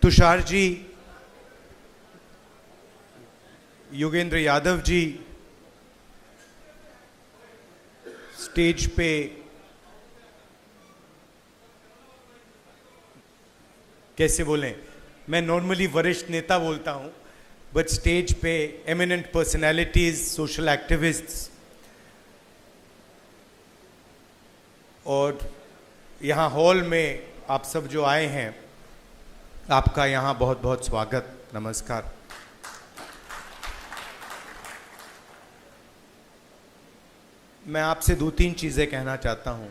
Tushar ji, Yogendra Yadav ji, stage पे कैसे बोलें, मैं नॉर्मली वरिष्ठ नेता बोलता हूं, बट स्टेज पे एमिनेंट पर्सनैलिटीज, सोशल एक्टिविस्ट्स, और यहाँ हॉल में आप सब जो आए हैं, आपका यहाँ बहुत बहुत स्वागत, नमस्कार। मैं आपसे दो तीन चीज़ें कहना चाहता हूँ।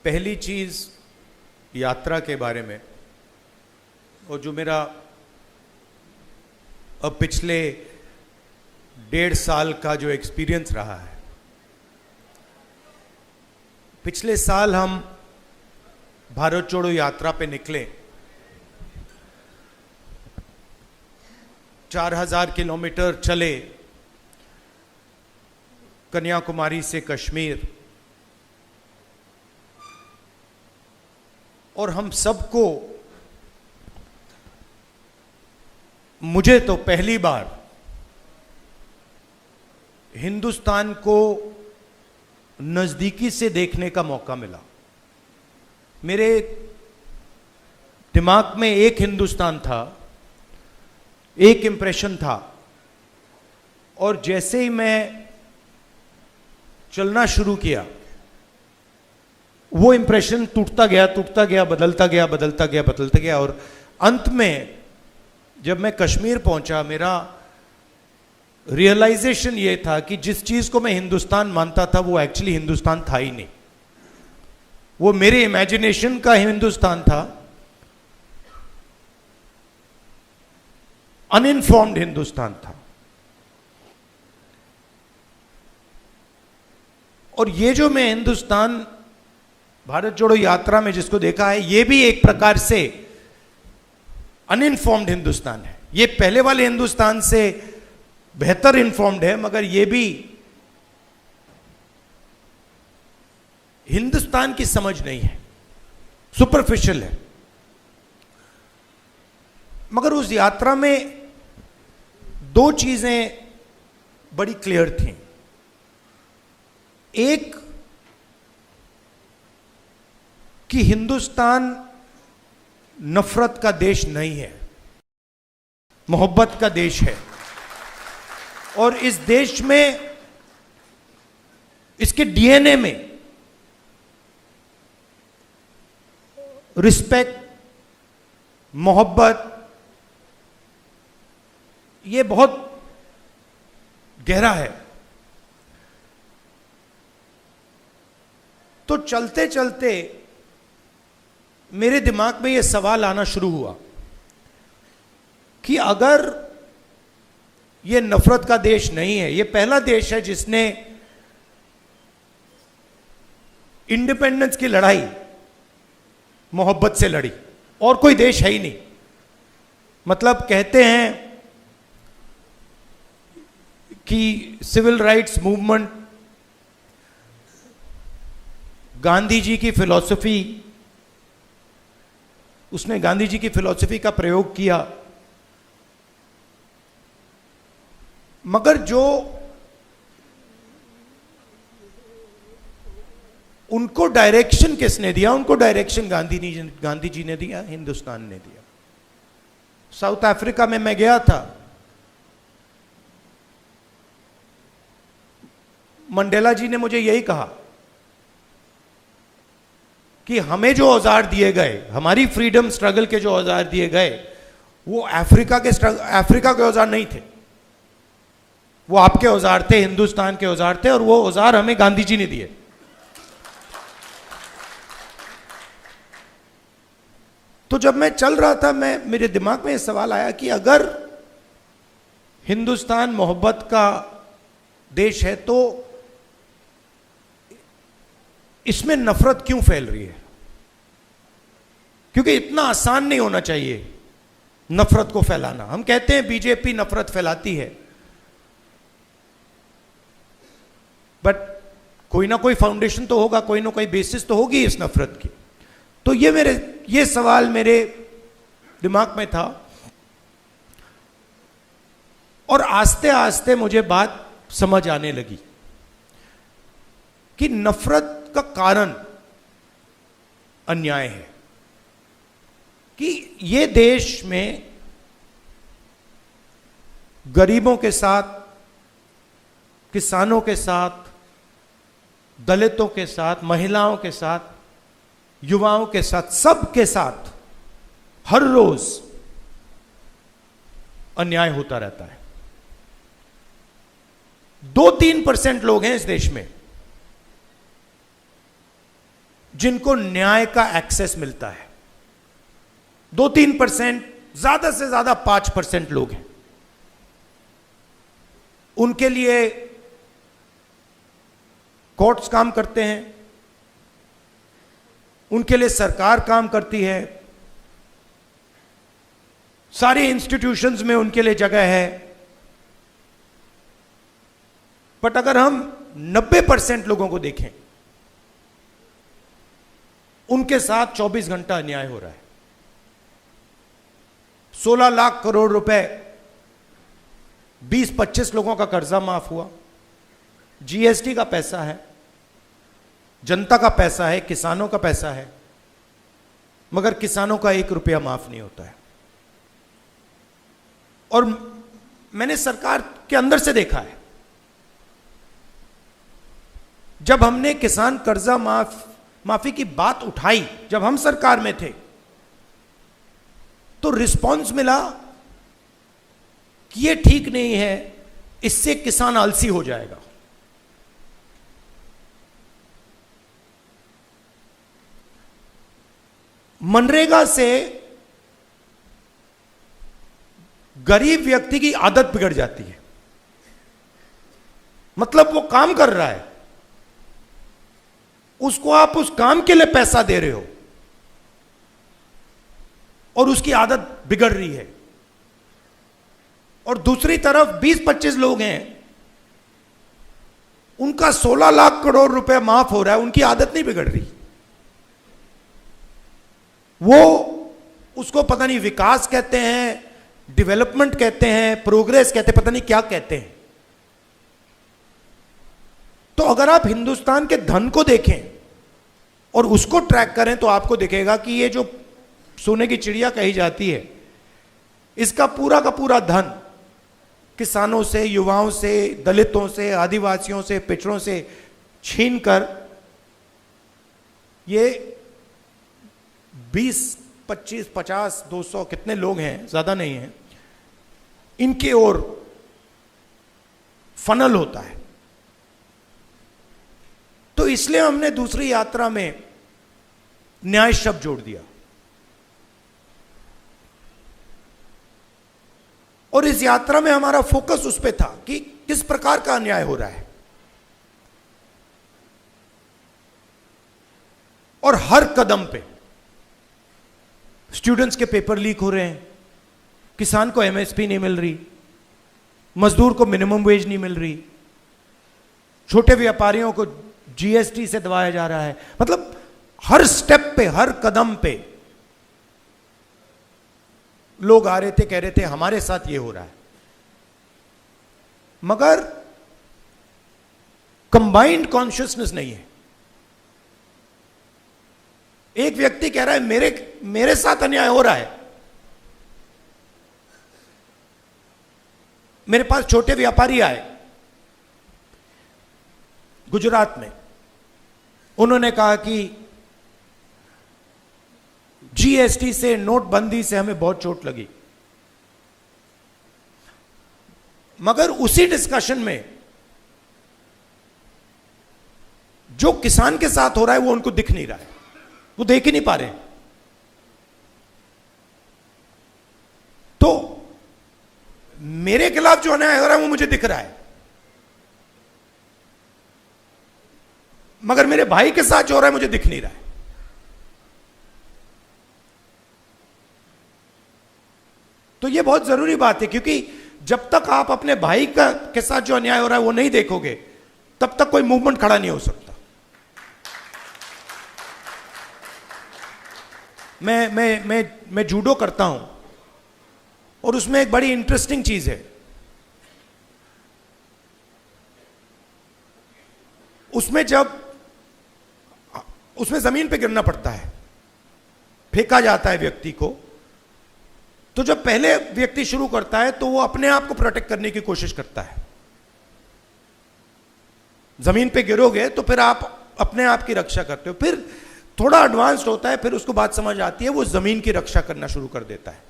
पहली चीज़ यात्रा के बारे में, और जो मेरा अब पिछले 1.5 साल का जो एक्सपीरियंस रहा है। पिछले साल हम भारत जोड़ो यात्रा पे निकले, 4000 किलोमीटर चले, कन्याकुमारी से कश्मीर, और हम सबको, मुझे तो पहली बार हिंदुस्तान को नजदीकी से देखने का मौका मिला। मेरे दिमाग में एक हिंदुस्तान था, एक इंप्रेशन था, और जैसे ही मैं चलना शुरू किया, वो इंप्रेशन टूटता गया, बदलता गया, और अंत में जब मैं कश्मीर पहुंचा, मेरा रियलाइजेशन ये था कि जिस चीज को मैं हिंदुस्तान मानता था, वो एक्चुअली हिंदुस्तान था ही नहीं। वो मेरे इमेजिनेशन का हिंदुस्तान था, अनइन्फॉर्म्ड हिंदुस्तान था। और ये जो मैं हिंदुस्तान भारत जोड़ो यात्रा में जिसको देखा है, ये भी एक प्रकार से अनइन्फॉर्म्ड हिंदुस्तान है। ये पहले वाले हिंदुस्तान से बेहतर इन्फॉर्म्ड है, मगर ये भी हिंदुस्तान की समझ नहीं है, सुपरफिशियल है। मगर उस यात्रा में दो चीजें बड़ी क्लियर थी। एक कि हिंदुस्तान नफरत का देश नहीं है, मोहब्बत का देश है, और इस देश में, इसके डीएनए में रिस्पेक्ट, मोहब्बत, ये बहुत गहरा है। तो चलते चलते मेरे दिमाग में यह सवाल आना शुरू हुआ कि अगर यह नफरत का देश नहीं है, यह पहला देश है जिसने इंडिपेंडेंस की लड़ाई मोहब्बत से लड़ी, और कोई देश है ही नहीं। मतलब कहते हैं कि civil rights movement, Gandhi ji की फिलॉसफी, उसने गांधी जी की फिलॉसफी का प्रयोग किया, मगर जो उनको डायरेक्शन किसने दिया? उनको डायरेक्शन गांधी जी ने दिया, हिंदुस्तान ने दिया। साउथ अफ्रीका में मैं गया था, मंडेला जी ने मुझे यही कहा कि हमें जो औजार दिए गए, हमारी फ्रीडम स्ट्रगल के जो औजार दिए गए, वो अफ्रीका के औजार नहीं थे, वो आपके औजार थे, हिंदुस्तान के औजार थे, और वो औजार हमें गांधी जी ने दिए। तो जब मैं चल रहा था, मेरे दिमाग में यह सवाल आया कि अगर हिंदुस्तान मोहब्बत का देश है, तो इसमें नफरत क्यों फैल रही है? क्योंकि इतना आसान नहीं होना चाहिए नफरत को फैलाना। हम कहते हैं बीजेपी नफरत फैलाती है, बट कोई ना कोई फाउंडेशन तो होगा, कोई ना कोई बेसिस तो होगी इस नफरत की। तो ये सवाल मेरे दिमाग में था, और आस्ते आस्ते मुझे बात समझ आने लगी कि नफरत का कारण अन्याय है, कि ये देश में गरीबों के साथ, किसानों के साथ, दलितों के साथ, महिलाओं के साथ, युवाओं के साथ, सबके साथ हर रोज अन्याय होता रहता है। 2-3% लोग हैं इस देश में जिनको न्याय का एक्सेस मिलता है। 2-3%, ज्यादा से ज्यादा 5% लोग हैं। उनके लिए कोर्ट्स काम करते हैं, उनके लिए सरकार काम करती है, सारी इंस्टीट्यूशंस में उनके लिए जगह है। बट अगर हम 90% लोगों को देखें, उनके साथ 24 घंटा अन्याय हो रहा है। 16 लाख करोड़ रुपए 20-25 लोगों का कर्जा माफ हुआ। जीएसटी का पैसा है, जनता का पैसा है, किसानों का पैसा है, मगर किसानों का 1 रुपया माफ नहीं होता है। और मैंने सरकार के अंदर से देखा है, जब हमने किसान कर्जा माफी की बात उठाई, जब हम सरकार में थे, तो रिस्पॉन्स मिला कि ये ठीक नहीं है, इससे किसान आलसी हो जाएगा। मनरेगा से गरीब व्यक्ति की आदत बिगड़ जाती है। मतलब वो काम कर रहा है, उसको आप उस काम के लिए पैसा दे रहे हो और उसकी आदत बिगड़ रही है। और दूसरी तरफ 20-25 लोग हैं, उनका 16 लाख करोड़ रुपए माफ हो रहा है, उनकी आदत नहीं बिगड़ रही। वो उसको पता नहीं विकास कहते हैं, डेवलपमेंट कहते हैं, प्रोग्रेस कहते हैं, पता नहीं क्या कहते हैं। तो अगर आप हिंदुस्तान के धन को देखें और उसको ट्रैक करें तो आपको दिखेगा कि ये जो सोने की चिड़िया कही जाती है, इसका पूरा का पूरा धन किसानों से, युवाओं से, दलितों से, आदिवासियों से, पिछड़ों से छीनकर ये 20, 25, 50, 200 कितने लोग हैं, ज्यादा नहीं है, इनके ओर फनल होता है। तो इसलिए हमने दूसरी यात्रा में न्याय शब्द जोड़ दिया। और इस यात्रा में हमारा फोकस उस पे था कि किस प्रकार का अन्याय हो रहा है। और हर कदम पे स्टूडेंट्स के पेपर लीक हो रहे हैं, किसान को एमएसपी नहीं मिल रही, मजदूर को मिनिमम वेज नहीं मिल रही, छोटे व्यापारियों को जीएसटी से दबाया जा रहा है। मतलब हर स्टेप पे, हर कदम पे लोग आ रहे थे, कह रहे थे हमारे साथ ये हो रहा है। मगर कंबाइंड कॉन्शियसनेस नहीं है। एक व्यक्ति कह रहा है मेरे साथ अन्याय हो रहा है। मेरे पास छोटे व्यापारी आए गुजरात में, उन्होंने कहा कि जीएसटी से, नोटबंदी से हमें बहुत चोट लगी। मगर उसी डिस्कशन में जो किसान के साथ हो रहा है वो उनको दिख नहीं रहा है, वो देख ही नहीं पा रहे। तो मेरे खिलाफ जो अन्याय हो रहा है वो मुझे दिख रहा है, मगर मेरे भाई के साथ जो हो रहा है मुझे दिख नहीं रहा है। तो यह बहुत जरूरी बात है, क्योंकि जब तक आप अपने भाई के साथ जो अन्याय हो रहा है वो नहीं देखोगे, तब तक कोई मूवमेंट खड़ा नहीं हो सकता। मैं जूडो करता हूं और उसमें एक बड़ी इंटरेस्टिंग चीज है, उसमें जमीन पे गिरना पड़ता है, फेंका जाता है व्यक्ति को, तो जब पहले व्यक्ति शुरू करता है तो वो अपने आप को प्रोटेक्ट करने की कोशिश करता है। जमीन पे गिरोगे तो फिर आप अपने आप की रक्षा करते हो, फिर थोड़ा एडवांस्ड होता है, फिर उसको बात समझ आती है, वो जमीन की रक्षा करना शुरू कर देता है।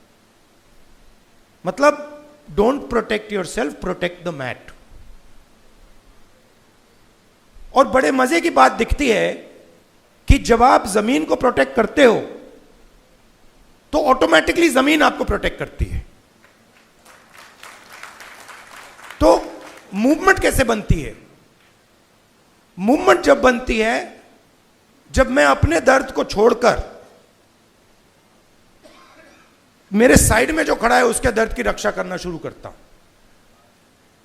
मतलब don't protect yourself, protect the mat. और बड़े मजे की बात दिखती है कि जब आप जमीन को प्रोटेक्ट करते हो तो ऑटोमेटिकली जमीन आपको प्रोटेक्ट करती है। तो मूवमेंट कैसे बनती है? मूवमेंट जब बनती है जब मैं अपने दर्द को छोड़कर मेरे साइड में जो खड़ा है उसके दर्द की रक्षा करना शुरू करता हूं,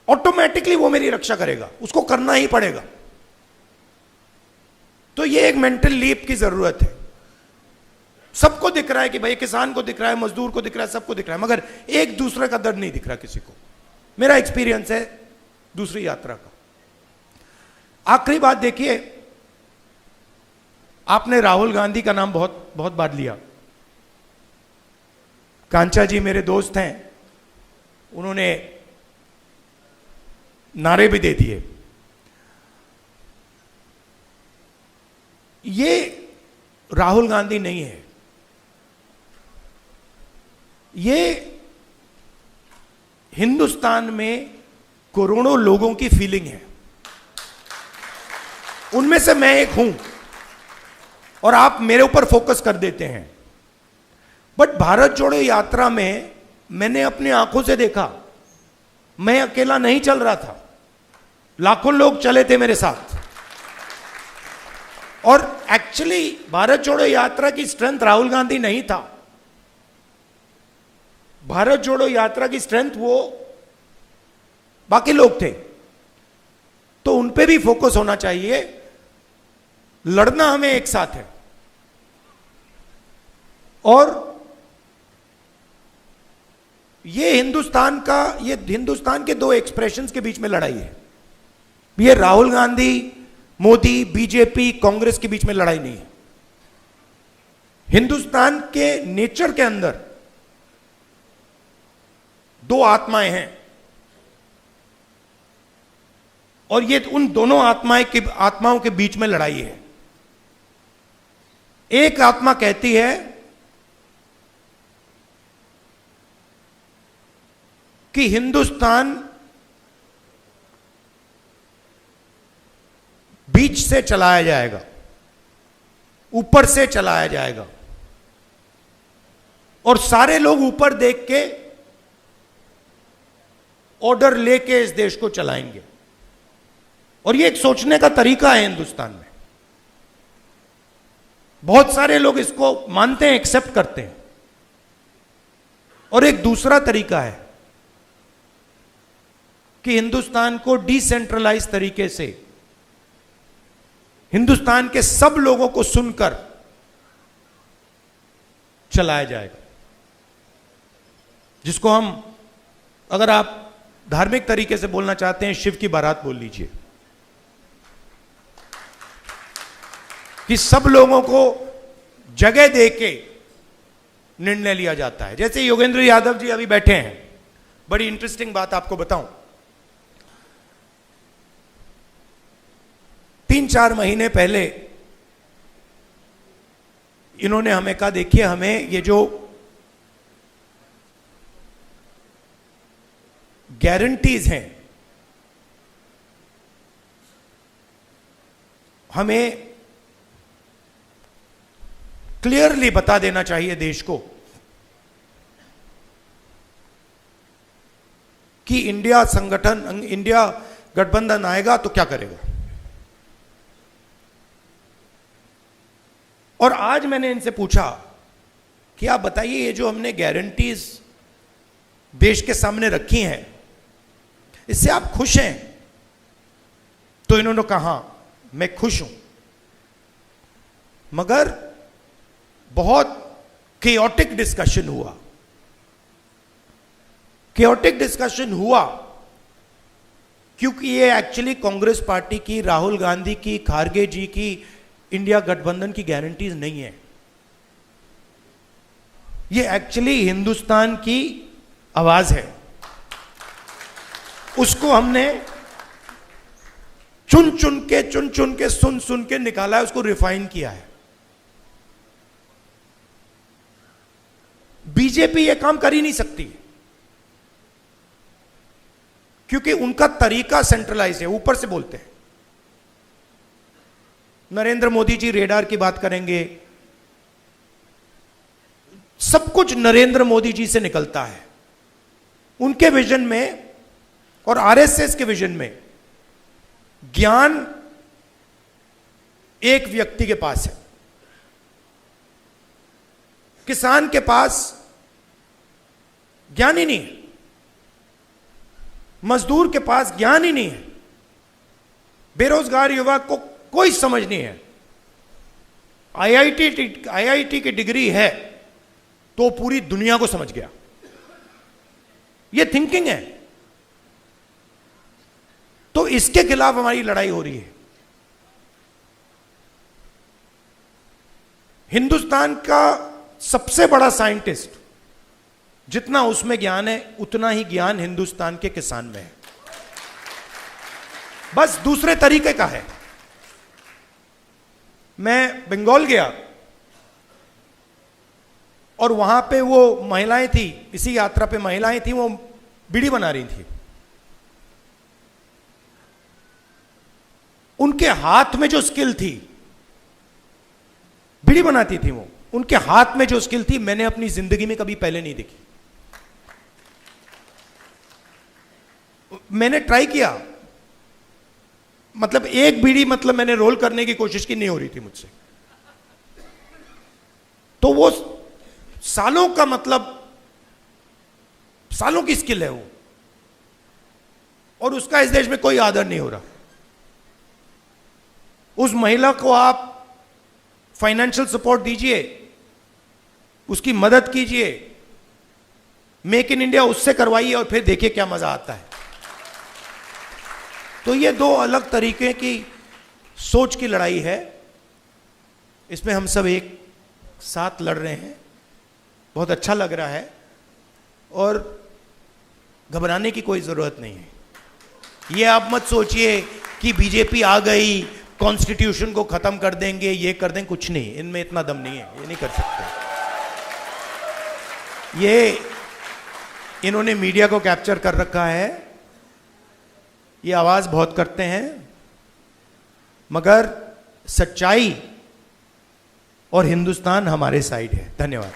ऑटोमेटिकली वो मेरी रक्षा करेगा, उसको करना ही पड़ेगा। तो ये एक मेंटल लीप की जरूरत है। सबको दिख रहा है कि भाई किसान को दिख रहा है, मजदूर को दिख रहा है, सबको दिख रहा है, मगर एक दूसरे का दर्द नहीं दिख रहा किसी को। मेरा एक्सपीरियंस है दूसरी यात्रा का। आखिरी बात देखिए, आपने राहुल गांधी का नाम बहुत बहुत बार लिया। कांचा जी मेरे दोस्त हैं, उन्होंने नारे भी दे दिए। ये राहुल गांधी नहीं है, ये हिंदुस्तान में करोड़ों लोगों की फीलिंग है, उनमें से मैं एक हूं और आप मेरे ऊपर फोकस कर देते हैं। बट भारत जोड़ो यात्रा में मैंने अपनी आंखों से देखा, मैं अकेला नहीं चल रहा था, लाखों लोग चले थे मेरे साथ। और एक्चुअली भारत जोड़ो यात्रा की स्ट्रेंथ राहुल गांधी नहीं था, भारत जोड़ो यात्रा की स्ट्रेंथ वो बाकी लोग थे। तो उन पे भी फोकस होना चाहिए। लड़ना हमें एक साथ है, और ये हिंदुस्तान के दो एक्सप्रेशंस के बीच में लड़ाई है। ये राहुल गांधी, मोदी, बीजेपी, कांग्रेस के बीच में लड़ाई नहीं है। हिंदुस्तान के नेचर के अंदर दो आत्माएं हैं, और ये उन दोनों आत्माओं के बीच में लड़ाई है। एक आत्मा कहती है कि हिंदुस्तान बीच से चलाया जाएगा, ऊपर से चलाया जाएगा, और सारे लोग ऊपर देख के ऑर्डर लेके इस देश को चलाएंगे। और ये एक सोचने का तरीका है हिंदुस्तान में, बहुत सारे लोग इसको मानते हैं, एक्सेप्ट करते हैं। और एक दूसरा तरीका है कि हिंदुस्तान को डिसेंट्रलाइज तरीके से, हिंदुस्तान के सब लोगों को सुनकर चलाया जाएगा, जिसको हम, अगर आप धार्मिक तरीके से बोलना चाहते हैं, शिव की बारात बोल लीजिए, कि सब लोगों को जगह देके निर्णय लिया जाता है। जैसे योगेंद्र यादव जी अभी बैठे हैं, बड़ी इंटरेस्टिंग बात आपको बताऊं। 3-4 महीने पहले इन्होंने हमें कहा, देखिए हमें ये जो गारंटीज हैं, हमें क्लियरली बता देना चाहिए देश को कि इंडिया गठबंधन आएगा तो क्या करेगा। और आज मैंने इनसे पूछा कि आप बताइए, ये जो हमने गारंटीज देश के सामने रखी हैं, इससे आप खुश हैं? तो इन्होंने कहा मैं खुश हूं, मगर बहुत केओटिक डिस्कशन हुआ। केओटिक डिस्कशन हुआ क्योंकि ये एक्चुअली कांग्रेस पार्टी की, राहुल गांधी की, खारगे जी की, इंडिया गठबंधन की गारंटीज नहीं है। ये एक्चुअली हिंदुस्तान की आवाज है। उसको हमने चुन चुन के सुन के निकाला है, उसको रिफाइन किया है। बीजेपी ये काम कर ही नहीं सकती क्योंकि उनका तरीका सेंट्रलाइज है, ऊपर से बोलते हैं। नरेंद्र मोदी जी रेडार की बात करेंगे, सब कुछ नरेंद्र मोदी जी से निकलता है। उनके विजन में और आरएसएस के विजन में ज्ञान एक व्यक्ति के पास है। किसान के पास ज्ञान ही नहीं है, मजदूर के पास ज्ञान ही नहीं है, बेरोजगार युवा को कोई समझ नहीं है। आईआईटी की डिग्री है तो पूरी दुनिया को समझ गया। यह थिंकिंग है। तो इसके खिलाफ हमारी लड़ाई हो रही है। हिंदुस्तान का सबसे बड़ा साइंटिस्ट, जितना उसमें ज्ञान है उतना ही ज्ञान हिंदुस्तान के किसान में है, बस दूसरे तरीके का है। मैं बंगाल गया और वहां पे वो महिलाएं थी, इसी यात्रा पे महिलाएं थी, वो बीड़ी बना रही थी। उनके हाथ में जो स्किल थी, बीड़ी बनाती थी वो, उनके हाथ में जो स्किल थी मैंने अपनी जिंदगी में कभी पहले नहीं देखी। मैंने ट्राई किया, मतलब एक बीड़ी मतलब मैंने रोल करने की कोशिश की, नहीं हो रही थी मुझसे। तो वो सालों का, मतलब सालों की स्किल है वो, और उसका इस देश में कोई आदर नहीं हो रहा। उस महिला को आप फाइनेंशियल सपोर्ट दीजिए, उसकी मदद कीजिए, मेक इन इंडिया उससे करवाइए और फिर देखिए क्या मजा आता है। तो ये दो अलग तरीके की सोच की लड़ाई है। इसमें हम सब एक साथ लड़ रहे हैं। बहुत अच्छा लग रहा है और घबराने की कोई जरूरत नहीं है। ये आप मत सोचिए कि बीजेपी आ गई, कॉन्स्टिट्यूशन को खत्म कर देंगे, ये कर देंगे, कुछ नहीं, इनमें इतना दम नहीं है, ये नहीं कर सकते। ये इन्होंने मीडिया को कैप्चर कर रखा है, ये आवाज बहुत करते हैं, मगर सच्चाई और हिंदुस्तान हमारे साइड है। धन्यवाद।